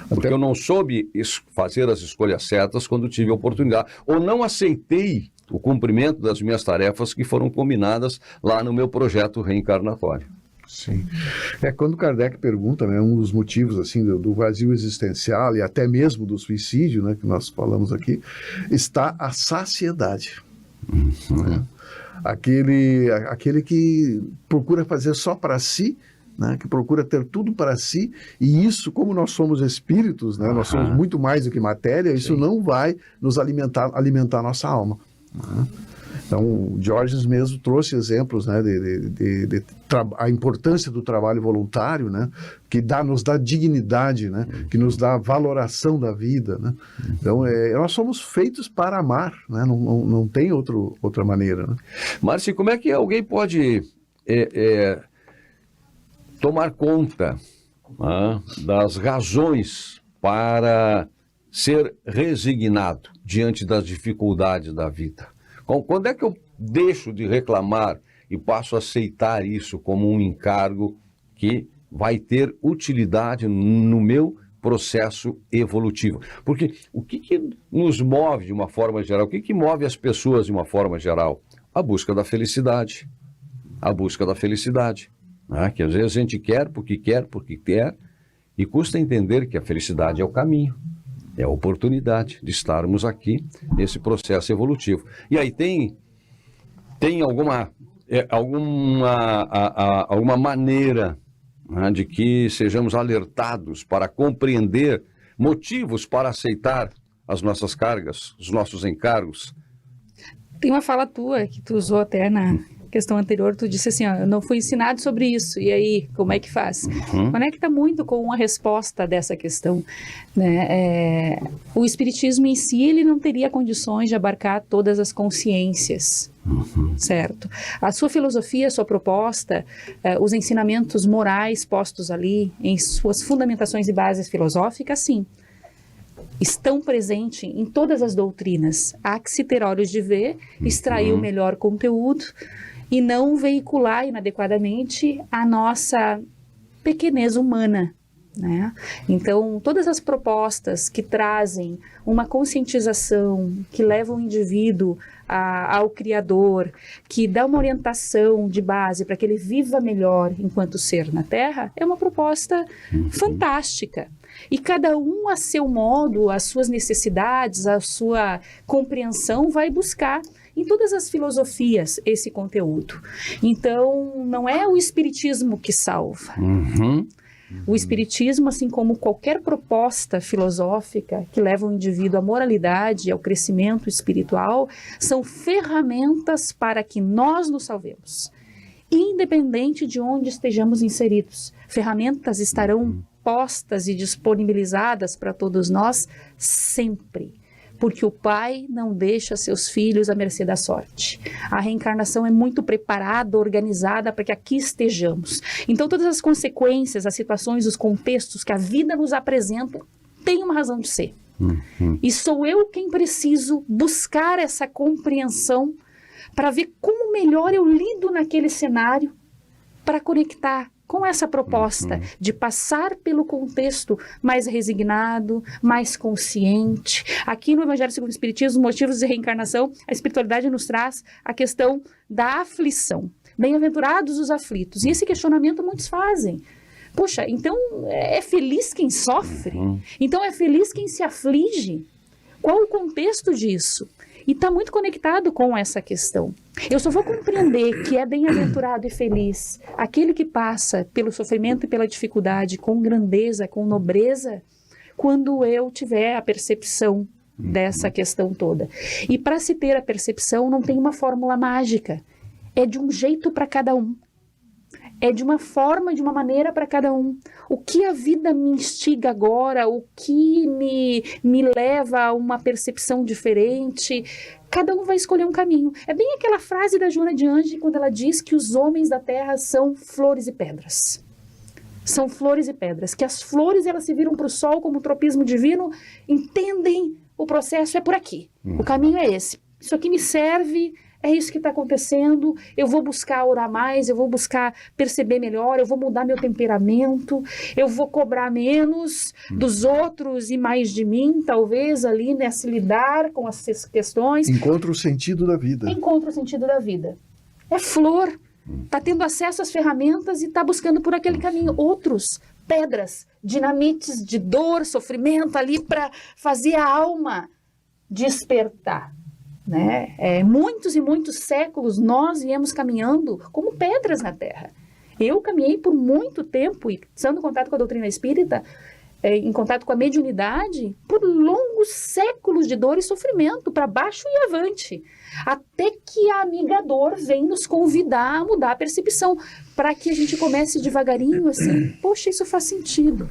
Porque eu não soube fazer as escolhas certas quando tive a oportunidade. Ou não aceitei o cumprimento das minhas tarefas que foram combinadas lá no meu projeto reencarnatório. Sim. Quando Kardec pergunta, né, um dos motivos assim, do vazio existencial e até mesmo do suicídio, né, que nós falamos aqui, está a saciedade. Né? Aquele que procura fazer só para si, né, que procura ter tudo para si, e isso, como nós somos espíritos, né, nós somos muito mais do que matéria, isso não vai nos alimentar a nossa alma. Né? Então, o Diógenes mesmo trouxe exemplos, né, a importância do trabalho voluntário, né, que nos dá dignidade, né, que nos dá valoração da vida. Né? Então, nós somos feitos para amar, né? Não tem outra maneira. Né? Márcio, como é que alguém pode tomar conta das razões para ser resignado diante das dificuldades da vida? Quando é que eu deixo de reclamar e passo a aceitar isso como um encargo que vai ter utilidade no meu processo evolutivo? Porque o que nos move de uma forma geral? O que move as pessoas de uma forma geral? A busca da felicidade. A busca da felicidade. Né? Que às vezes a gente quer, e custa entender que a felicidade é o caminho. É a oportunidade de estarmos aqui nesse processo evolutivo. E aí tem alguma maneira, né, de que sejamos alertados para compreender motivos para aceitar as nossas cargas, os nossos encargos? Tem uma fala tua que tu usou até na questão anterior, tu disse assim, eu não fui ensinado sobre isso, e aí, como é que faz? Conecta muito com a resposta dessa questão, né? O espiritismo em si, ele não teria condições de abarcar todas as consciências, certo? A sua filosofia, a sua proposta, os ensinamentos morais postos ali, em suas fundamentações e bases filosóficas, sim, estão presentes em todas as doutrinas. Há que se ter olhos de ver, extrair o melhor conteúdo e não veicular inadequadamente a nossa pequenez humana, né? Então, todas as propostas que trazem uma conscientização, que levam o indivíduo ao Criador, que dá uma orientação de base para que ele viva melhor enquanto ser na Terra, é uma proposta fantástica. E cada um a seu modo, as suas necessidades, a sua compreensão vai buscar em todas as filosofias esse conteúdo. Então, não é o espiritismo que salva. O espiritismo, assim como qualquer proposta filosófica que leva o indivíduo à moralidade e ao crescimento espiritual, são ferramentas para que nós nos salvemos, independente de onde estejamos inseridos. Ferramentas estarão postas e disponibilizadas para todos nós sempre, porque o Pai não deixa seus filhos à mercê da sorte. A reencarnação é muito preparada, organizada para que aqui estejamos. Então todas as consequências, as situações, os contextos que a vida nos apresenta têm uma razão de ser. E sou eu quem preciso buscar essa compreensão para ver como melhor eu lido naquele cenário para conectar com essa proposta de passar pelo contexto mais resignado, mais consciente. Aqui no Evangelho segundo o Espiritismo, motivos de reencarnação, a espiritualidade nos traz a questão da aflição. Bem-aventurados os aflitos. E esse questionamento muitos fazem. Poxa, então é feliz quem sofre? Então é feliz quem se aflige? Qual o contexto disso? E está muito conectado com essa questão. Eu só vou compreender que é bem-aventurado e feliz aquele que passa pelo sofrimento e pela dificuldade com grandeza, com nobreza, quando eu tiver a percepção dessa questão toda. E para se ter a percepção não tem uma fórmula mágica. É de um jeito para cada um. É de uma forma, de uma maneira para cada um. O que a vida me instiga agora, o que me leva a uma percepção diferente, cada um vai escolher um caminho. É bem aquela frase da Joana de Angelis quando ela diz que os homens da terra são flores e pedras. são flores e pedras, que as flores elas se viram para o sol como um tropismo divino, entendem o processo é por aqui, o caminho é esse, isso aqui me serve, é isso que está acontecendo, eu vou buscar orar mais, eu vou buscar perceber melhor, eu vou mudar meu temperamento, eu vou cobrar menos dos outros e mais de mim, talvez ali, né, se lidar com essas questões. Encontra o sentido da vida. Encontra o sentido da vida. É flor, está tendo acesso às ferramentas e está buscando por aquele caminho. Outros, pedras, dinamites de dor, sofrimento ali para fazer a alma despertar. Né? Muitos e muitos séculos nós viemos caminhando como pedras na Terra. Eu caminhei por muito tempo, e estando em contato com a doutrina espírita, em contato com a mediunidade, por longos séculos de dor e sofrimento, para baixo e avante, até que a amiga dor vem nos convidar a mudar a percepção, para que a gente comece devagarinho assim, poxa, isso faz sentido.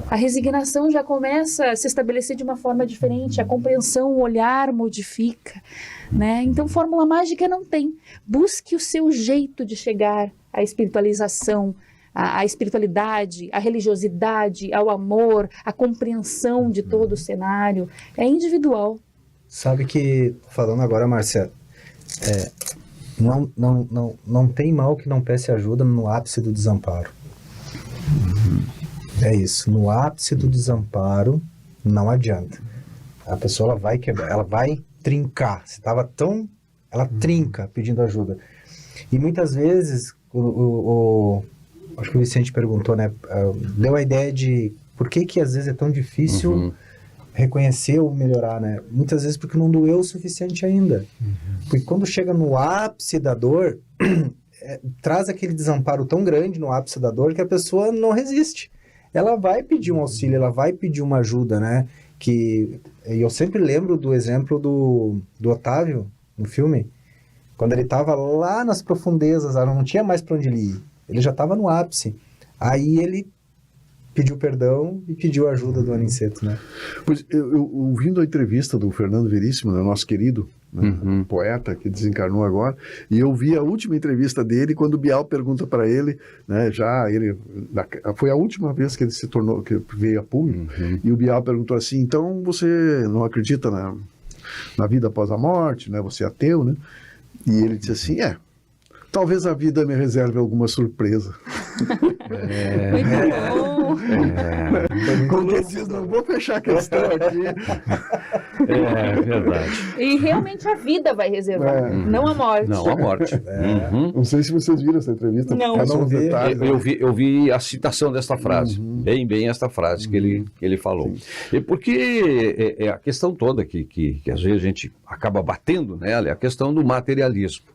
A resignação já começa a se estabelecer de uma forma diferente, a compreensão, o olhar modifica, né? Então, fórmula mágica não tem. Busque o seu jeito de chegar à espiritualização, à espiritualidade, à religiosidade, ao amor, à compreensão de todo o cenário. É individual. Sabe que, falando agora, Márcia, não tem mal que não peça ajuda no ápice do desamparo. É isso, no ápice do desamparo não adianta. A pessoa ela vai quebrar, ela vai trincar. Se estava tão, ela trinca pedindo ajuda. E muitas vezes, acho que o Vicente perguntou, né? Deu a ideia de por que às vezes é tão difícil reconhecer ou melhorar, né? Muitas vezes porque não doeu o suficiente ainda. Porque quando chega no ápice da dor, traz aquele desamparo tão grande no ápice da dor que a pessoa não resiste. Ela vai pedir um auxílio, ela vai pedir uma ajuda, né? E eu sempre lembro do exemplo do Otávio, no filme, quando ele estava lá nas profundezas, não tinha mais para onde ele ir. Ele já estava no ápice. Aí ele pediu perdão e pediu ajuda do Aniceto, né? Pois, eu ouvindo a entrevista do Fernando Veríssimo, né, nosso querido poeta que desencarnou agora, e eu vi a última entrevista dele quando o Bial pergunta para ele, né, foi a última vez que ele se tornou, que veio a público, e o Bial perguntou assim, então você não acredita na vida após a morte, né, você é ateu, né? E ele disse assim, talvez a vida me reserve alguma surpresa. Muito bom. Como eu disse, não vou fechar a questão aqui. É verdade. E realmente a vida vai reservar, não a morte. Não, a morte. Não sei se vocês viram essa entrevista. Não. Eu vi a citação desta frase, bem esta frase que ele falou. E porque é a questão toda que às vezes a gente acaba batendo nela, é a questão do materialismo.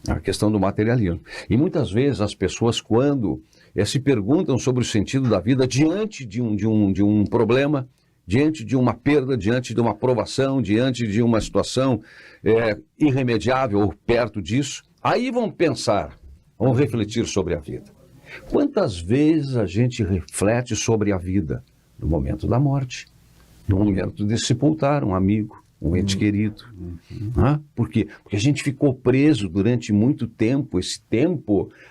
A questão do materialismo. E muitas vezes as pessoas, quando se perguntam sobre o sentido da vida diante de um problema, diante de uma perda, diante de uma provação, diante de uma situação irremediável ou perto disso, aí vão pensar, vão refletir sobre a vida. Quantas vezes a gente reflete sobre a vida? No momento da morte, no momento de sepultar um amigo, um ente querido. Por quê? Porque a gente ficou preso durante muito tempo,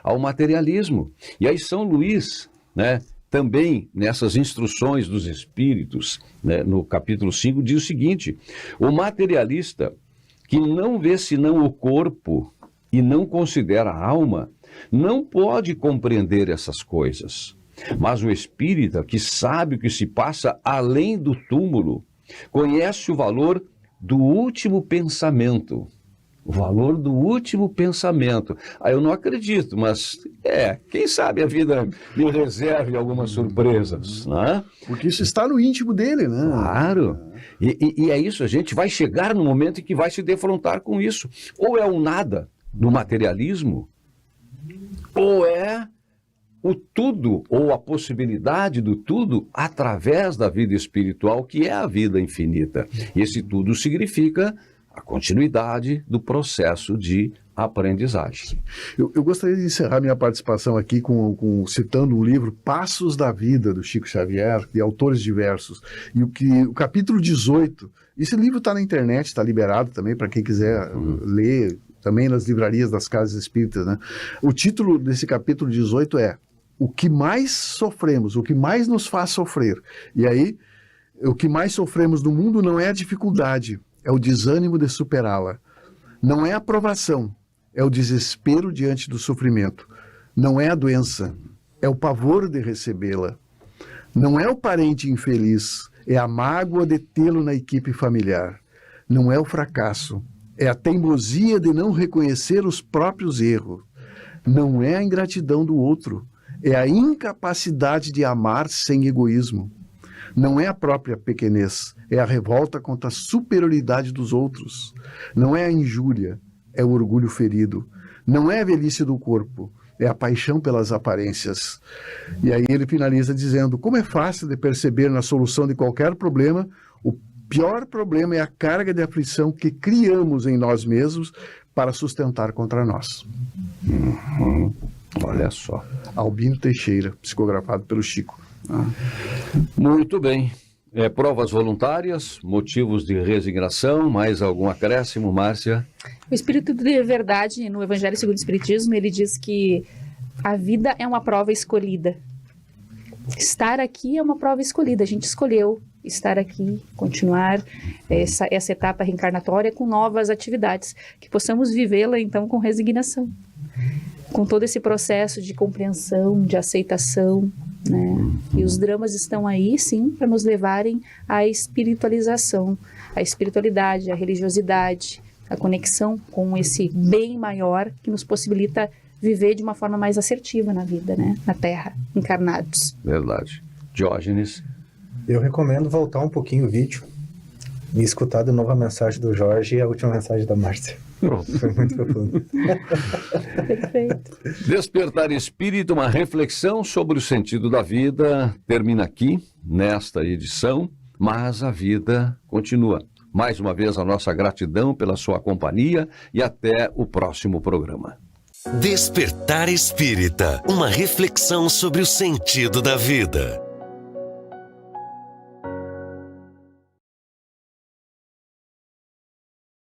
ao materialismo. E aí São Luís, né, também nessas instruções dos Espíritos, né, no capítulo 5, diz o seguinte: o materialista que não vê senão o corpo e não considera a alma, não pode compreender essas coisas. Mas o espírita que sabe o que se passa além do túmulo, conhece o valor do último pensamento. O valor do último pensamento. Eu não acredito, mas quem sabe a vida me reserve algumas surpresas, né? Porque isso está no íntimo dele, né? Claro. E é isso, a gente vai chegar no momento em que vai se defrontar com isso. Ou é o nada do materialismo, ou é o tudo, ou a possibilidade do tudo, através da vida espiritual, que é a vida infinita. E esse tudo significa a continuidade do processo de aprendizagem. Eu gostaria de encerrar minha participação aqui citando o livro Passos da Vida, do Chico Xavier, de autores diversos. E o capítulo 18, esse livro está na internet, está liberado também para quem quiser ler, também nas livrarias das casas espíritas, né? O título desse capítulo 18 é o que mais sofremos, o que mais nos faz sofrer. E aí, o que mais sofremos no mundo não é a dificuldade, é o desânimo de superá-la. Não é a provação, é o desespero diante do sofrimento. Não é a doença, é o pavor de recebê-la. Não é o parente infeliz, é a mágoa de tê-lo na equipe familiar. Não é o fracasso, é a teimosia de não reconhecer os próprios erros. Não é a ingratidão do outro, é a incapacidade de amar sem egoísmo. Não é a própria pequenez, é a revolta contra a superioridade dos outros. Não é a injúria, é o orgulho ferido. Não é a velhice do corpo, é a paixão pelas aparências. E aí ele finaliza dizendo: como é fácil de perceber na solução de qualquer problema, o pior problema é a carga de aflição que criamos em nós mesmos para sustentar contra nós. Olha só. Albino Teixeira, psicografado pelo Chico. Muito bem. Provas voluntárias, motivos de resignação, mais algum acréscimo, Márcia? O Espírito de Verdade, no Evangelho segundo o Espiritismo, ele diz que a vida é uma prova escolhida. Estar aqui é uma prova escolhida. A gente escolheu estar aqui, continuar essa etapa reencarnatória com novas atividades, que possamos vivê-la então com resignação, com todo esse processo de compreensão, de aceitação, né? E os dramas estão aí, sim, para nos levarem à espiritualização, à espiritualidade, à religiosidade, à conexão com esse bem maior que nos possibilita viver de uma forma mais assertiva na vida, né? Na Terra, encarnados. Verdade. Diógenes? Eu recomendo voltar um pouquinho o vídeo e escutar de novo a mensagem do Jorge e a última mensagem da Márcia. Foi muito profundo. Perfeito. Despertar Espírita, uma reflexão sobre o sentido da vida, termina aqui, nesta edição, mas a vida continua. Mais uma vez, a nossa gratidão pela sua companhia e até o próximo programa. Despertar Espírita, uma reflexão sobre o sentido da vida.